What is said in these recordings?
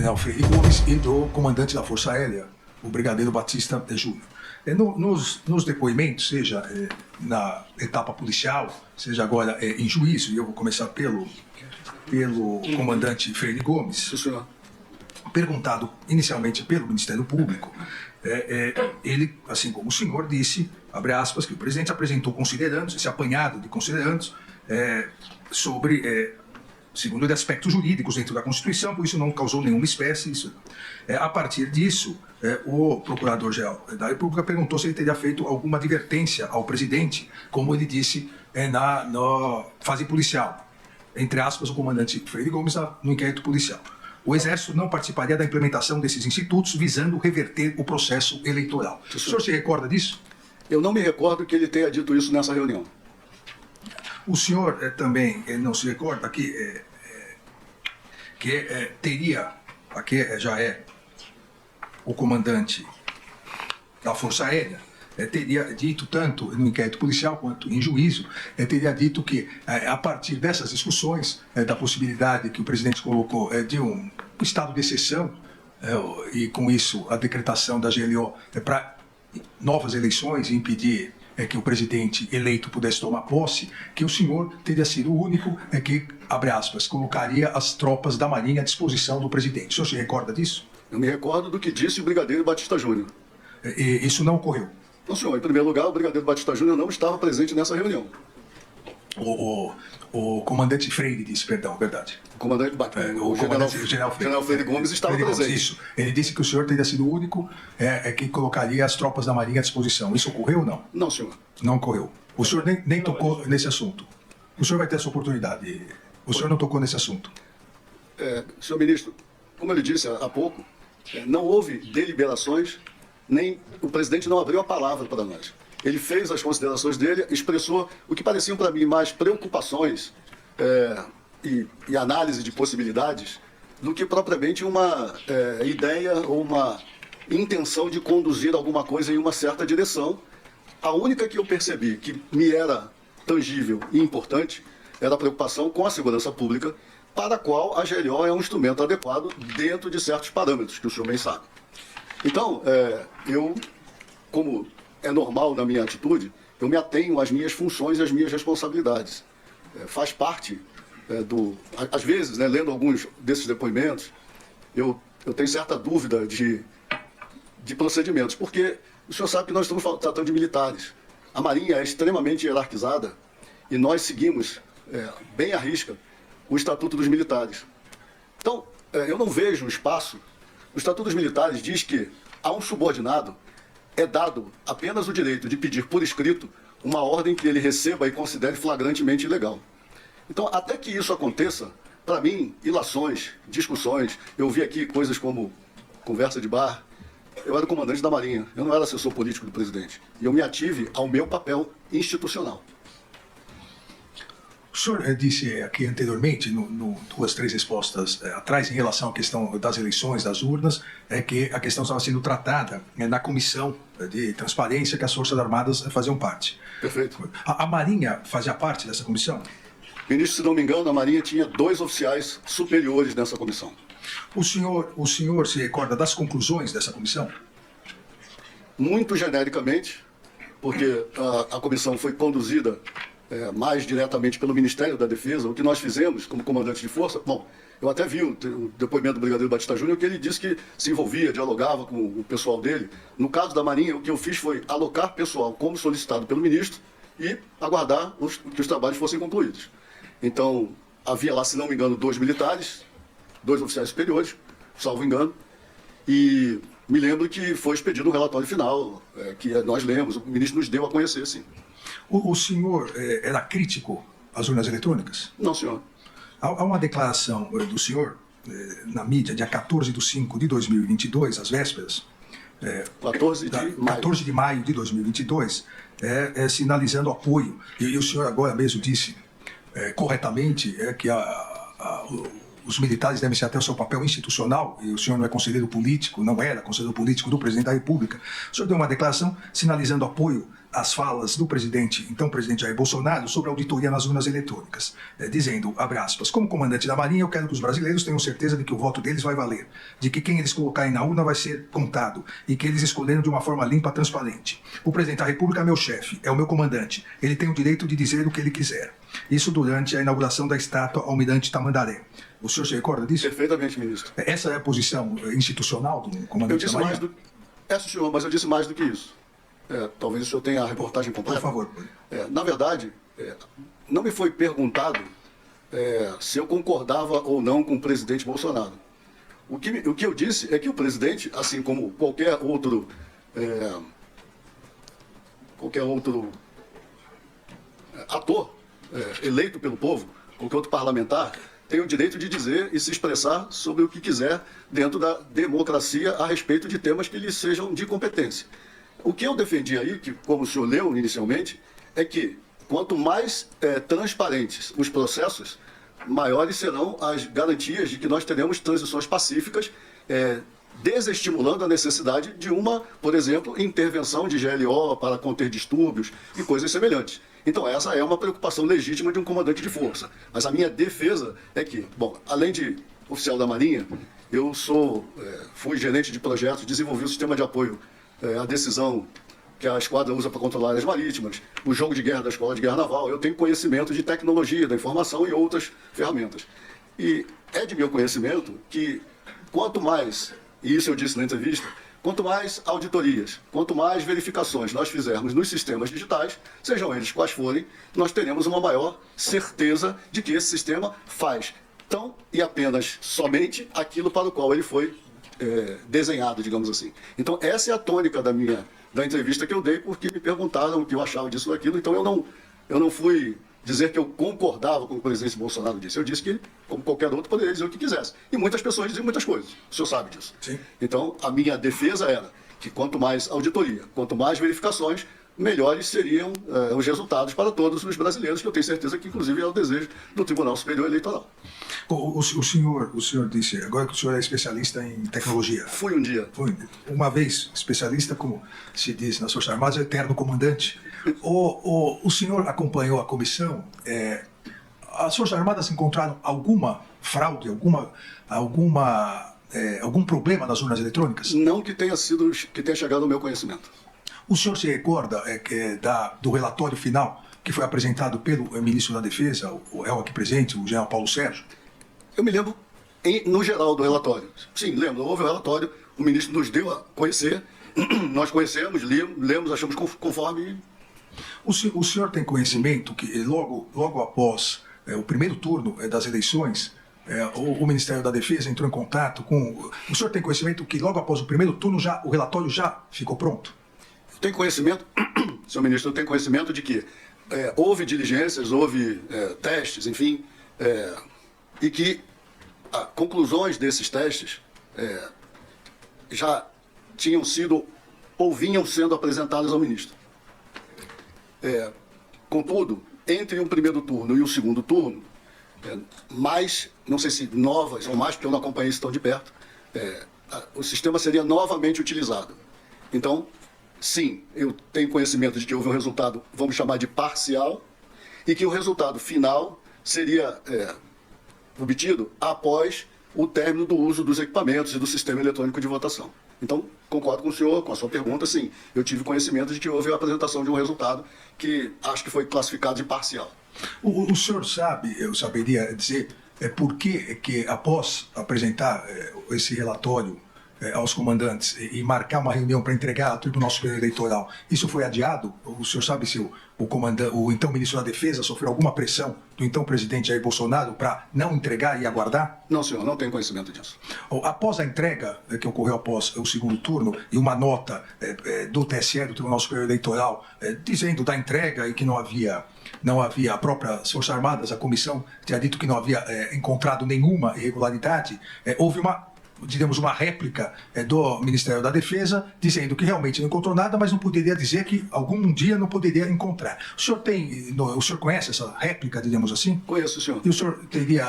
general Freire Gomes e do comandante da Força Aérea, o brigadeiro Batista Júnior. Nos depoimentos, seja na etapa policial, seja agora em juízo, e eu vou começar pelo comandante Freire Gomes, perguntado inicialmente pelo Ministério Público, ele, assim como o senhor, disse, abre aspas, que o presidente apresentou considerandos, esse apanhado de considerandos, sobre, segundo ele, aspectos jurídicos dentro da Constituição, por isso não causou nenhuma espécie. A partir disso, o Procurador-Geral da República perguntou se ele teria feito alguma advertência ao presidente, como ele disse na fase policial. Entre aspas, o comandante Freire Gomes no inquérito policial. O Exército não participaria da implementação desses institutos visando reverter o processo eleitoral. O senhor se recorda disso? Eu não me recordo que ele tenha dito isso nessa reunião. O senhor também não se recorda que teria, aqui já é o comandante da Força Aérea, teria dito, tanto no inquérito policial quanto em juízo, teria dito que, a partir dessas discussões, da possibilidade que o presidente colocou de um estado de exceção, e com isso a decretação da GLO para novas eleições e impedir que o presidente eleito pudesse tomar posse, que o senhor teria sido o único que, abre aspas, colocaria as tropas da Marinha à disposição do presidente. O senhor se recorda disso? Eu me recordo do que disse o brigadeiro Batista Júnior. E isso não ocorreu? Não, senhor. Em primeiro lugar, o brigadeiro Batista Júnior não estava presente nessa reunião. O comandante Freire disse, perdão, verdade. O comandante general Freire Gomes estava presente. Isso. Ele disse que o senhor teria sido o único que colocaria as tropas da Marinha à disposição. Isso ocorreu ou não? Não, senhor. Não ocorreu. O senhor nem tocou nesse assunto. O senhor vai ter essa oportunidade. O senhor não tocou nesse assunto. Senhor ministro, como ele disse há pouco, não houve deliberações, nem o presidente não abriu a palavra para nós. Ele fez as considerações dele, expressou o que pareciam para mim mais preocupações e análise de possibilidades do que propriamente uma ideia ou uma intenção de conduzir alguma coisa em uma certa direção. A única que eu percebi que me era tangível e importante era a preocupação com a segurança pública, para a qual a GLO é um instrumento adequado dentro de certos parâmetros, que o senhor bem sabe. Então, eu, como é normal na minha atitude, eu me atenho às minhas funções e às minhas responsabilidades. Faz parte às vezes, lendo alguns desses depoimentos, eu tenho certa dúvida de procedimentos, porque o senhor sabe que nós estamos tratando de militares. A Marinha é extremamente hierarquizada e nós seguimos, bem à risca, o Estatuto dos Militares. Então, eu não vejo espaço. O Estatuto dos Militares diz que a um subordinado é dado apenas o direito de pedir por escrito uma ordem que ele receba e considere flagrantemente ilegal. Então, até que isso aconteça, para mim, ilações, discussões, eu vi aqui coisas como conversa de bar. Eu era comandante da Marinha, eu não era assessor político do presidente. E eu me ative ao meu papel institucional. O senhor disse aqui anteriormente, duas, três respostas atrás, em relação à questão das eleições, das urnas, que a questão estava sendo tratada na comissão de transparência que as Forças Armadas faziam parte. Perfeito. A Marinha fazia parte dessa comissão? Ministro, se não me engano, a Marinha tinha 2 oficiais superiores nessa comissão. O senhor se recorda das conclusões dessa comissão? Muito genericamente, porque a comissão foi conduzida mais diretamente pelo Ministério da Defesa. O que nós fizemos como comandante de força, bom, eu até vi o depoimento do brigadeiro Batista Júnior, que ele disse que se envolvia, dialogava com o pessoal dele. No caso da Marinha, o que eu fiz foi alocar pessoal como solicitado pelo ministro e aguardar que os trabalhos fossem concluídos. Então, havia lá, se não me engano, 2 militares, 2 oficiais superiores, salvo engano, e me lembro que foi expedido um relatório final, que nós lemos, o ministro nos deu a conhecer, sim. O senhor era crítico às urnas eletrônicas? Não, senhor. Há uma declaração do senhor na mídia, dia 14/5/2022, às vésperas, 14 de maio de 2022, sinalizando apoio. E o senhor agora mesmo disse corretamente que os militares devem ser até o seu papel institucional, e o senhor não é conselheiro político, não era conselheiro político do presidente da República. O senhor deu uma declaração sinalizando apoio as falas do presidente, então presidente Jair Bolsonaro, sobre a auditoria nas urnas eletrônicas, dizendo, abre aspas, como comandante da Marinha, eu quero que os brasileiros tenham certeza de que o voto deles vai valer, de que quem eles colocarem na urna vai ser contado e que eles escolheram de uma forma limpa e transparente. O presidente da República é meu chefe, é o meu comandante, ele tem o direito de dizer o que ele quiser. Isso durante a inauguração da estátua Almirante Tamandaré. O senhor se recorda disso? Perfeitamente, ministro. Essa é a posição institucional do comandante da Marinha? Senhor, mas eu disse mais do que isso. Talvez o senhor tenha a reportagem completa. Por favor. Na verdade, não me foi perguntado se eu concordava ou não com o presidente Bolsonaro. O que eu disse é que o presidente, assim como qualquer outro ator eleito pelo povo, qualquer outro parlamentar, tem o direito de dizer e se expressar sobre o que quiser dentro da democracia a respeito de temas que lhe sejam de competência. O que eu defendi aí, que como o senhor leu inicialmente, é que quanto mais transparentes os processos, maiores serão as garantias de que nós teremos transições pacíficas, desestimulando a necessidade de uma, por exemplo, intervenção de GLO para conter distúrbios e coisas semelhantes. Então essa é uma preocupação legítima de um comandante de força. Mas a minha defesa é que, bom, além de oficial da Marinha, eu fui gerente de projetos, desenvolvi o sistema de apoio à decisão que a esquadra usa para controlar áreas marítimas, o jogo de guerra da Escola de Guerra Naval. Eu tenho conhecimento de tecnologia, da informação e outras ferramentas. E é de meu conhecimento que quanto mais, e isso eu disse na entrevista, quanto mais auditorias, quanto mais verificações nós fizermos nos sistemas digitais, sejam eles quais forem, nós teremos uma maior certeza de que esse sistema faz tão e apenas somente aquilo para o qual ele foi desenhado, digamos assim. Então essa é a tônica da entrevista que eu dei, porque me perguntaram o que eu achava disso ou daquilo. Então eu não fui dizer que eu concordava com o que o presidente Bolsonaro disse. Eu disse que, como qualquer outro, poderia dizer o que quisesse. E muitas pessoas diziam muitas coisas. O senhor sabe disso. Sim. Então, a minha defesa era que quanto mais auditoria, quanto mais verificações, melhores seriam os resultados para todos os brasileiros, que eu tenho certeza que, inclusive, é o desejo do Tribunal Superior Eleitoral. O senhor disse, agora que o senhor é especialista em tecnologia. Fui um dia. Foi uma vez especialista, como se diz nas Forças Armadas, eterno comandante. O senhor acompanhou a comissão. As Forças Armadas encontraram alguma fraude, algum problema nas urnas eletrônicas? Não que tenha chegado ao meu conhecimento. O senhor se recorda do relatório final que foi apresentado pelo ministro da Defesa, o aqui presente, o general Paulo Sérgio? Eu me lembro, no geral, do relatório. Sim, lembro, houve o relatório, o ministro nos deu a conhecer, nós conhecemos, lemos, achamos conforme. O senhor tem conhecimento que logo após o primeiro turno das eleições, o Ministério da Defesa entrou em contato com... O senhor tem conhecimento que logo após o primeiro turno o relatório já ficou pronto? Tem conhecimento, senhor ministro, eu tenho conhecimento de que houve diligências, houve testes, enfim, e que conclusões desses testes já tinham sido ou vinham sendo apresentadas ao ministro. Contudo, entre o primeiro turno e o segundo turno, mais, não sei se novas ou mais, porque eu não acompanhei isso tão de perto, o sistema seria novamente utilizado. Então, sim, eu tenho conhecimento de que houve um resultado, vamos chamar de parcial, e que o resultado final seria obtido após o término do uso dos equipamentos e do sistema eletrônico de votação. Então, concordo com o senhor, com a sua pergunta, sim. Eu tive conhecimento de que houve a apresentação de um resultado que acho que foi classificado de parcial. O senhor sabe, eu saberia dizer, por que após apresentar esse relatório aos comandantes e marcar uma reunião para entregar ao Tribunal Superior Eleitoral, isso foi adiado? O senhor sabe se o então ministro da Defesa sofreu alguma pressão do então presidente Jair Bolsonaro para não entregar e aguardar? Não, senhor, não tenho conhecimento disso. Após a entrega que ocorreu após o segundo turno e uma nota do TSE, do Tribunal Superior Eleitoral, dizendo da entrega e que não havia a própria Forças Armadas, a comissão tinha dito que não havia encontrado nenhuma irregularidade, houve uma réplica do Ministério da Defesa, dizendo que realmente não encontrou nada, mas não poderia dizer que algum dia não poderia encontrar. O senhor conhece essa réplica, digamos assim? Conheço, senhor. E o senhor teria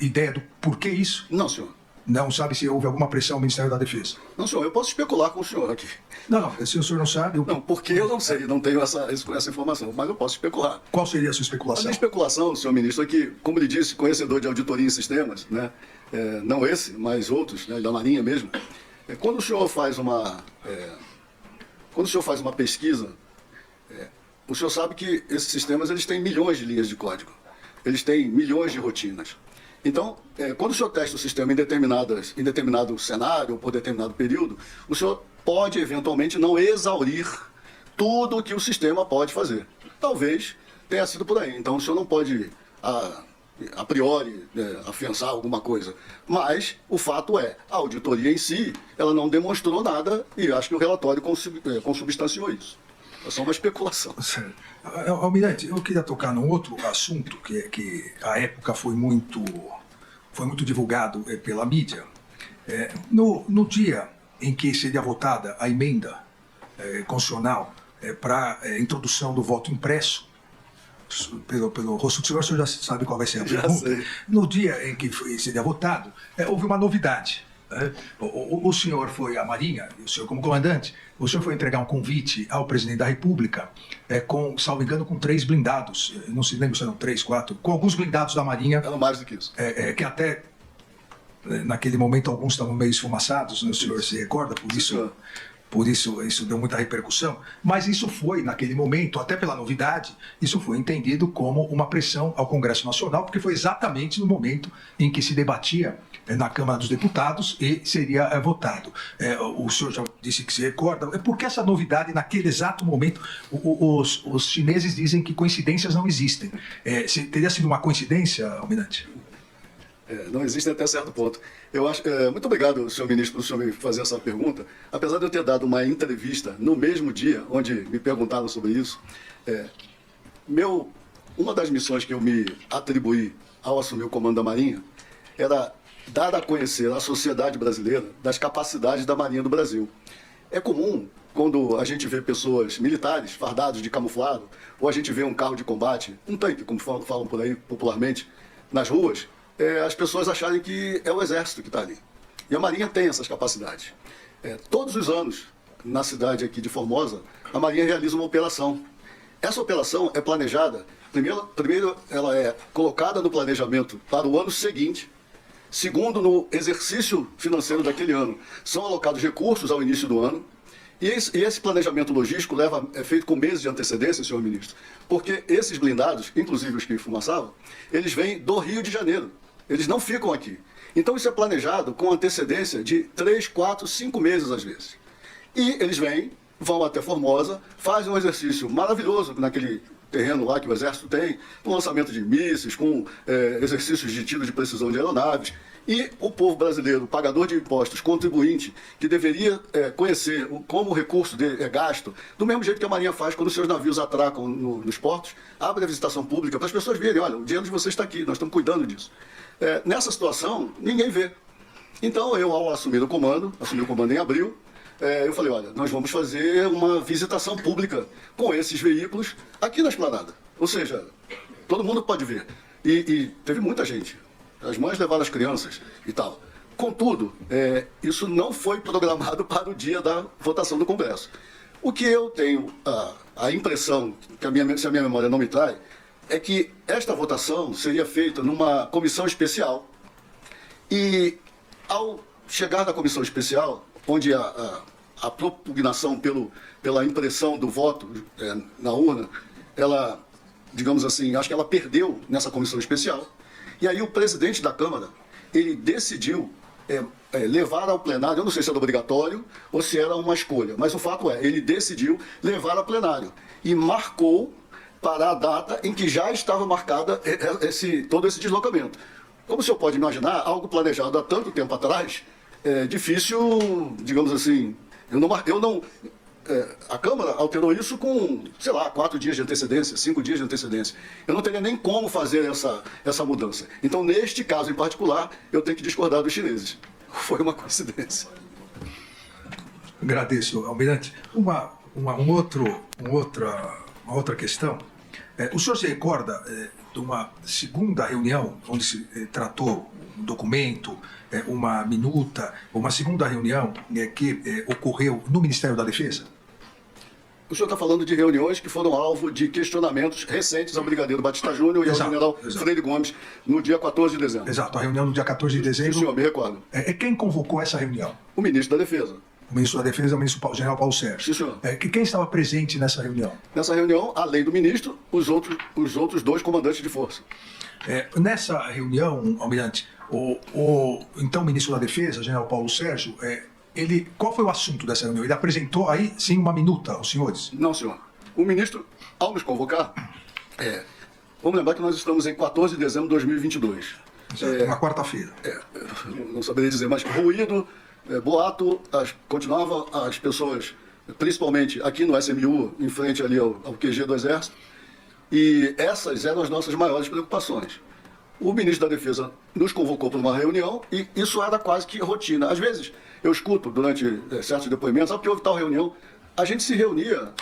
ideia do porquê isso? Não, senhor. Não sabe se houve alguma pressão ao Ministério da Defesa? Não, senhor, eu posso especular com o senhor aqui. Não, se o senhor não sabe... Não, porque eu não sei, não tenho essa informação, mas eu posso especular. Qual seria a sua A especulação? minha especulação, senhor ministro, é que, como ele disse, conhecedor de auditoria em sistemas, né, não esse, mas outros, né, da Marinha mesmo, quando o senhor faz uma pesquisa, o senhor sabe que esses sistemas eles têm milhões de linhas de código, eles têm milhões de rotinas. Então, quando o senhor testa o sistema em determinado cenário ou por determinado período, o senhor pode eventualmente não exaurir tudo o que o sistema pode fazer. Talvez tenha sido por aí. Então, o senhor não pode, a priori, afiançar alguma coisa. Mas o fato é, a auditoria em si, ela não demonstrou nada e acho que o relatório consubstanciou isso. É só uma especulação. Almirante, eu queria tocar num outro assunto que à época foi muito divulgado pela mídia. No dia em que seria votada a emenda constitucional para introdução do voto impresso, pelo rosto do senhor, o senhor já sabe qual vai ser a pergunta. No dia em que seria votado, houve uma novidade. O senhor foi à Marinha, o senhor como comandante, o senhor foi entregar um convite ao presidente da República, salvo engano, com 3 blindados, não se lembra se eram 3, 4, com alguns blindados da Marinha. Eram mais do que isso. Que até, naquele momento, alguns estavam meio esfumaçados, né? O senhor se recorda, por isso deu muita repercussão, mas isso foi, naquele momento, até pela novidade, isso foi entendido como uma pressão ao Congresso Nacional, porque foi exatamente no momento em que se debatia na Câmara dos Deputados e seria votado. O senhor já disse que se recorda. Por que essa novidade naquele exato momento? Os chineses dizem que coincidências não existem. Teria sido uma coincidência, Almirante? Não existe até certo ponto. Eu acho, muito obrigado, senhor ministro, por o senhor me fazer essa pergunta. Apesar de eu ter dado uma entrevista no mesmo dia, onde me perguntaram sobre isso, uma das missões que eu me atribuí ao assumir o comando da Marinha era dar a conhecer à sociedade brasileira das capacidades da Marinha do Brasil. É comum, quando a gente vê pessoas militares fardados de camuflado, ou a gente vê um carro de combate, um tanque, como falam por aí popularmente, nas ruas, as pessoas acharem que é o exército que está ali. E a Marinha tem essas capacidades. Todos os anos, na cidade aqui de Formosa, a Marinha realiza uma operação. Essa operação é planejada, primeiro ela é colocada no planejamento para o ano seguinte, segundo, no exercício financeiro daquele ano. São alocados recursos ao início do ano, e esse planejamento logístico é feito com meses de antecedência, senhor ministro, porque esses blindados, inclusive os que fumaçavam, eles vêm do Rio de Janeiro. Eles não ficam aqui. Então isso é planejado com antecedência de 3, 4, 5 meses às vezes. E eles vão até Formosa, fazem um exercício maravilhoso naquele terreno lá que o Exército tem, com lançamento de mísseis, com exercícios de tiro de precisão de aeronaves. E o povo brasileiro, pagador de impostos, contribuinte, que deveria conhecer como o recurso é gasto, do mesmo jeito que a Marinha faz quando os seus navios atracam nos portos, abre a visitação pública para as pessoas verem, olha, o dinheiro de vocês está aqui, nós estamos cuidando disso. Nessa situação, ninguém vê. Então, eu, ao assumir o comando em abril, eu falei, olha, nós vamos fazer uma visitação pública com esses veículos aqui na esplanada. Ou seja, todo mundo pode ver. E teve muita gente. As mães levaram as crianças e tal. Contudo, isso não foi programado para o dia da votação do Congresso. O que eu tenho a impressão, que se a minha memória não me trai, é que esta votação seria feita numa comissão especial. E, ao chegar na comissão especial, onde a propugnação pela impressão do voto na urna, ela, digamos assim, acho que ela perdeu nessa comissão especial. E aí o presidente da Câmara, ele decidiu levar ao plenário, eu não sei se era obrigatório ou se era uma escolha, mas o fato é, ele decidiu levar ao plenário e marcou para a data em que já estava marcada todo esse deslocamento. Como o senhor pode imaginar, algo planejado há tanto tempo atrás, é difícil, digamos assim, a Câmara alterou isso com, sei lá, 4 dias de antecedência, 5 dias de antecedência. Eu não teria nem como fazer essa mudança. Então, neste caso em particular, eu tenho que discordar dos chineses. Foi uma coincidência. Agradeço, Almirante. Uma outra questão. O senhor se recorda de uma segunda reunião, onde se tratou um documento, uma minuta, uma segunda reunião que ocorreu no Ministério da Defesa? O senhor está falando de reuniões que foram alvo de questionamentos recentes ao Brigadeiro Batista Júnior e ao General Freire Gomes no dia 14 de dezembro. Exato, a reunião no dia 14 de dezembro. O senhor me recorda. Quem convocou essa reunião? O ministro da Defesa. O ministro da Defesa é o ministro General Paulo Sérgio. Sim, senhor. Quem estava presente nessa reunião? Nessa reunião, além do ministro, os outros dois comandantes de força. Nessa reunião, almirante, então ministro da Defesa, General Paulo Sérgio, qual foi o assunto dessa reunião? Ele apresentou aí, sim, uma minuta aos senhores? Não, senhor. O ministro, ao nos convocar, vamos lembrar que nós estamos em 14 de dezembro de 2022. Uma quarta-feira. Não saberia dizer, mas ruído, boato, continuava as pessoas, principalmente aqui no SMU, em frente ali ao QG do Exército, e essas eram as nossas maiores preocupações. O ministro da Defesa nos convocou para uma reunião e isso era quase que rotina. Às vezes, eu escuto durante certos depoimentos, porque houve tal reunião, a gente se reunia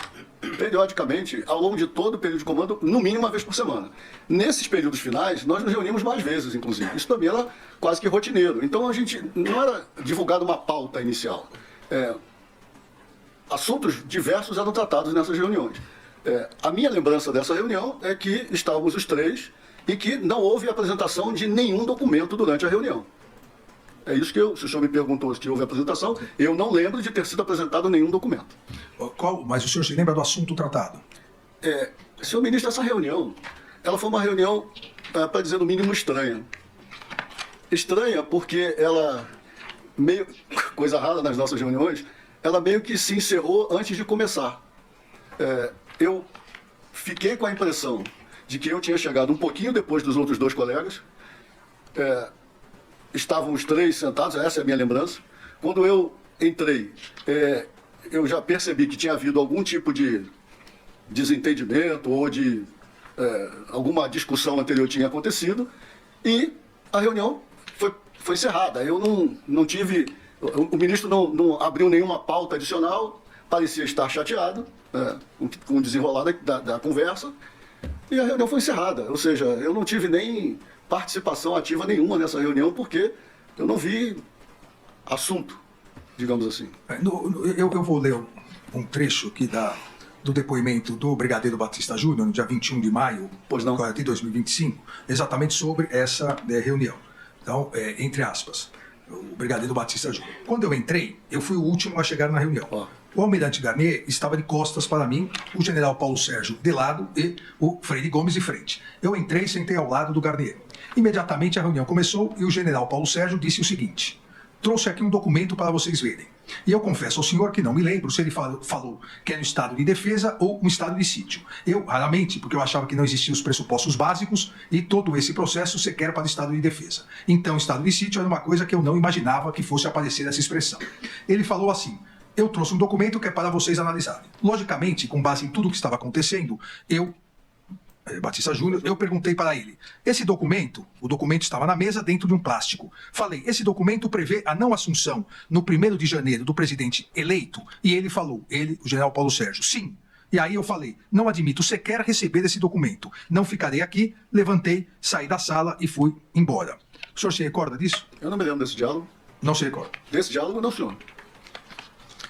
periodicamente, ao longo de todo o período de comando, no mínimo uma vez por semana. Nesses períodos finais, nós nos reunimos mais vezes, inclusive. Isso também era quase que rotineiro. Então, a gente não era divulgada uma pauta inicial. Assuntos diversos eram tratados nessas reuniões. A minha lembrança dessa reunião é que estávamos os três e que não houve apresentação de nenhum documento durante a reunião. É isso que se o senhor me perguntou se houve apresentação, eu não lembro de ter sido apresentado nenhum documento. Mas o senhor se lembra do assunto tratado? Senhor ministro, essa reunião, ela foi uma reunião, para dizer no mínimo, estranha. Estranha porque ela, meio coisa rara nas nossas reuniões, ela meio que se encerrou antes de começar. Eu fiquei com a impressão de que eu tinha chegado um pouquinho depois dos outros dois colegas. Estavam os três sentados, essa é a minha lembrança. Quando eu entrei, eu já percebi que tinha havido algum tipo de desentendimento ou de alguma discussão anterior tinha acontecido e a reunião foi encerrada. Eu não tive... O ministro não abriu nenhuma pauta adicional, parecia estar chateado com o desenrolar da conversa e a reunião foi encerrada. Ou seja, eu não tive nem participação ativa nenhuma nessa reunião, porque eu não vi assunto, digamos assim. Eu vou ler um trecho aqui do depoimento do Brigadeiro Batista Júnior, no dia 21 de maio de 2025, exatamente sobre essa reunião. Então, entre aspas, o Brigadeiro Batista Júnior. Quando eu entrei, eu fui o último a chegar na reunião. O almirante Garnier estava de costas para mim, o general Paulo Sérgio de lado e o Freire Gomes de frente. Eu entrei e sentei ao lado do Garnier. Imediatamente a reunião começou e o general Paulo Sérgio disse o seguinte: trouxe aqui um documento para vocês verem. E eu confesso ao senhor que não me lembro se ele falou que é no estado de defesa ou no estado de sítio. Eu, raramente, porque eu achava que não existiam os pressupostos básicos e todo esse processo sequer para o estado de defesa. Então, estado de sítio era uma coisa que eu não imaginava que fosse aparecer essa expressão. Ele falou assim: eu trouxe um documento que é para vocês analisarem. Logicamente, com base em tudo o que estava acontecendo, Batista Júnior, eu perguntei para ele, o documento estava na mesa dentro de um plástico. Falei, esse documento prevê a não assunção no 1º de janeiro do presidente eleito? E ele falou, o general Paulo Sérgio, sim. E aí eu falei, não admito sequer receber esse documento. Não ficarei aqui, levantei, saí da sala e fui embora. O senhor se recorda disso? Eu não me lembro desse diálogo. Não se recorda? Desse diálogo, não, senhor.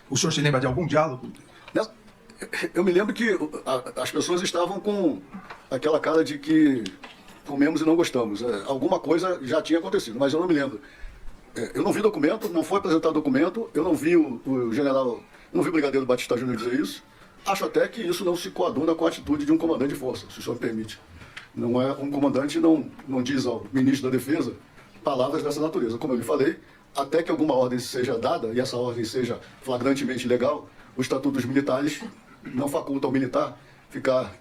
O senhor se lembra de algum diálogo? Eu me lembro que as pessoas estavam com aquela cara de que comemos e não gostamos. Alguma coisa já tinha acontecido, mas eu não me lembro. Eu não vi documento, não foi apresentado documento, eu não vi o general, não vi o Brigadeiro Batista Júnior dizer isso. Acho até que isso não se coaduna com a atitude de um comandante de força, se o senhor me permite. Não é um comandante, não diz ao ministro da Defesa palavras dessa natureza. Como eu lhe falei, até que alguma ordem seja dada, e essa ordem seja flagrantemente legal, os estatutos militares não facultam ao militar ficar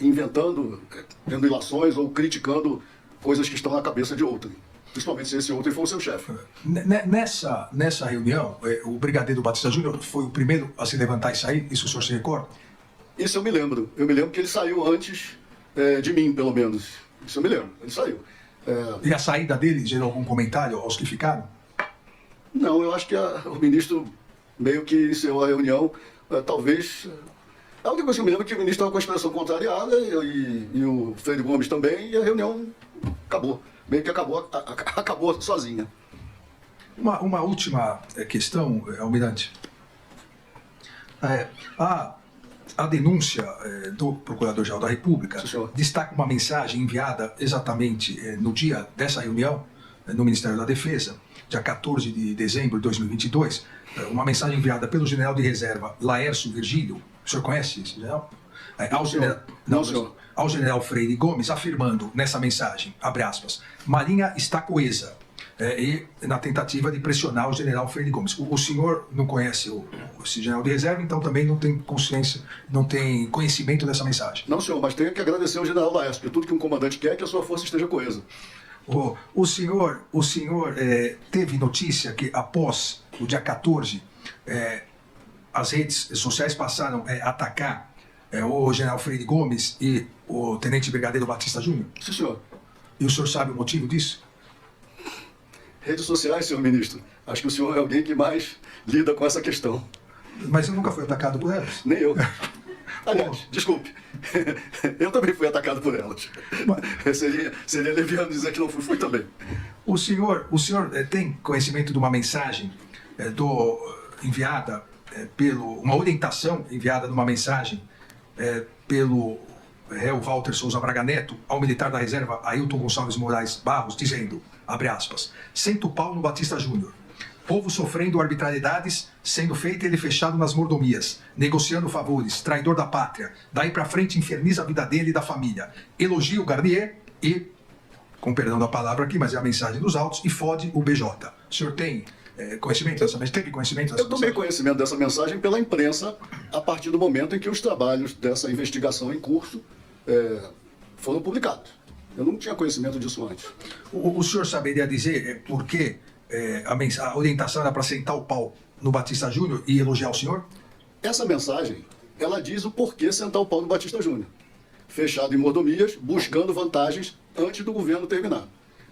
inventando, tendo ilações ou criticando coisas que estão na cabeça de outro. Principalmente se esse outro for o seu chefe. Nessa reunião, o Brigadeiro Batista Júnior foi o primeiro a se levantar e sair? Isso o senhor se recorda? Isso eu me lembro. Eu me lembro que ele saiu antes de mim, pelo menos. Isso eu me lembro. Ele saiu. E a saída dele gerou algum comentário aos que ficaram? Não, eu acho que o ministro meio que encerrou a reunião, talvez... A única coisa que eu me lembro é que o ministro estava com a expressão contrariada e o Freire Gomes também, e a reunião acabou. Meio que acabou sozinha. Uma última questão, Almirante. A denúncia do Procurador-Geral da República destaca uma mensagem enviada exatamente no dia dessa reunião no Ministério da Defesa, dia 14 de dezembro de 2022, uma mensagem enviada pelo general de reserva Laércio Virgílio. O senhor conhece esse general? Ao general Freire Gomes, afirmando nessa mensagem, abre aspas, Marinha está coesa, e na tentativa de pressionar o general Freire Gomes. O senhor não conhece esse general de reserva, então também não tem consciência, não tem conhecimento dessa mensagem. Não, senhor, mas tenho que agradecer ao general Laércio, porque tudo que um comandante quer é que a sua força esteja coesa. O senhor teve notícia que após o dia 14, as redes sociais passaram a atacar o general Freire Gomes e o tenente brigadeiro Batista Júnior? Sim, senhor. E o senhor sabe o motivo disso? Redes sociais, senhor ministro. Acho que o senhor é alguém que mais lida com essa questão. Mas eu nunca fui atacado por elas. Nem eu. Aliás, desculpe. Eu também fui atacado por elas. Mas... Seria leviano dizer que não fui também. O senhor tem conhecimento de uma mensagem enviada uma orientação enviada numa mensagem pelo réu Walter Souza Braga Neto ao militar da reserva Ailton Gonçalves Moraes Barros, dizendo, abre aspas, senta o pau no Batista Júnior. Povo sofrendo arbitrariedades, sendo feito ele fechado nas mordomias, negociando favores, traidor da pátria, daí pra frente inferniza a vida dele e da família. Elogia o Garnier e, com perdão da palavra aqui, mas é a mensagem dos autos, e fode o BJ. O senhor tem conhecimento dessa mensagem? Teve conhecimento dessa mensagem? Eu tomei conhecimento dessa mensagem pela imprensa a partir do momento em que os trabalhos dessa investigação em curso foram publicados. Eu não tinha conhecimento disso antes. O senhor saberia dizer por que a orientação era para sentar o pau no Batista Júnior e elogiar o senhor? Essa mensagem, ela diz o porquê sentar o pau no Batista Júnior. Fechado em mordomias, buscando vantagens antes do governo terminar.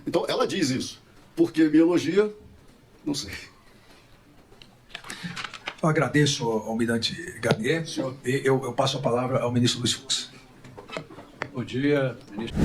Então, ela diz isso. Por que me elogia? Não sei. Eu agradeço ao almirante Garnier. Senhor. E eu passo a palavra ao ministro Luiz Fux. Bom dia, ministro.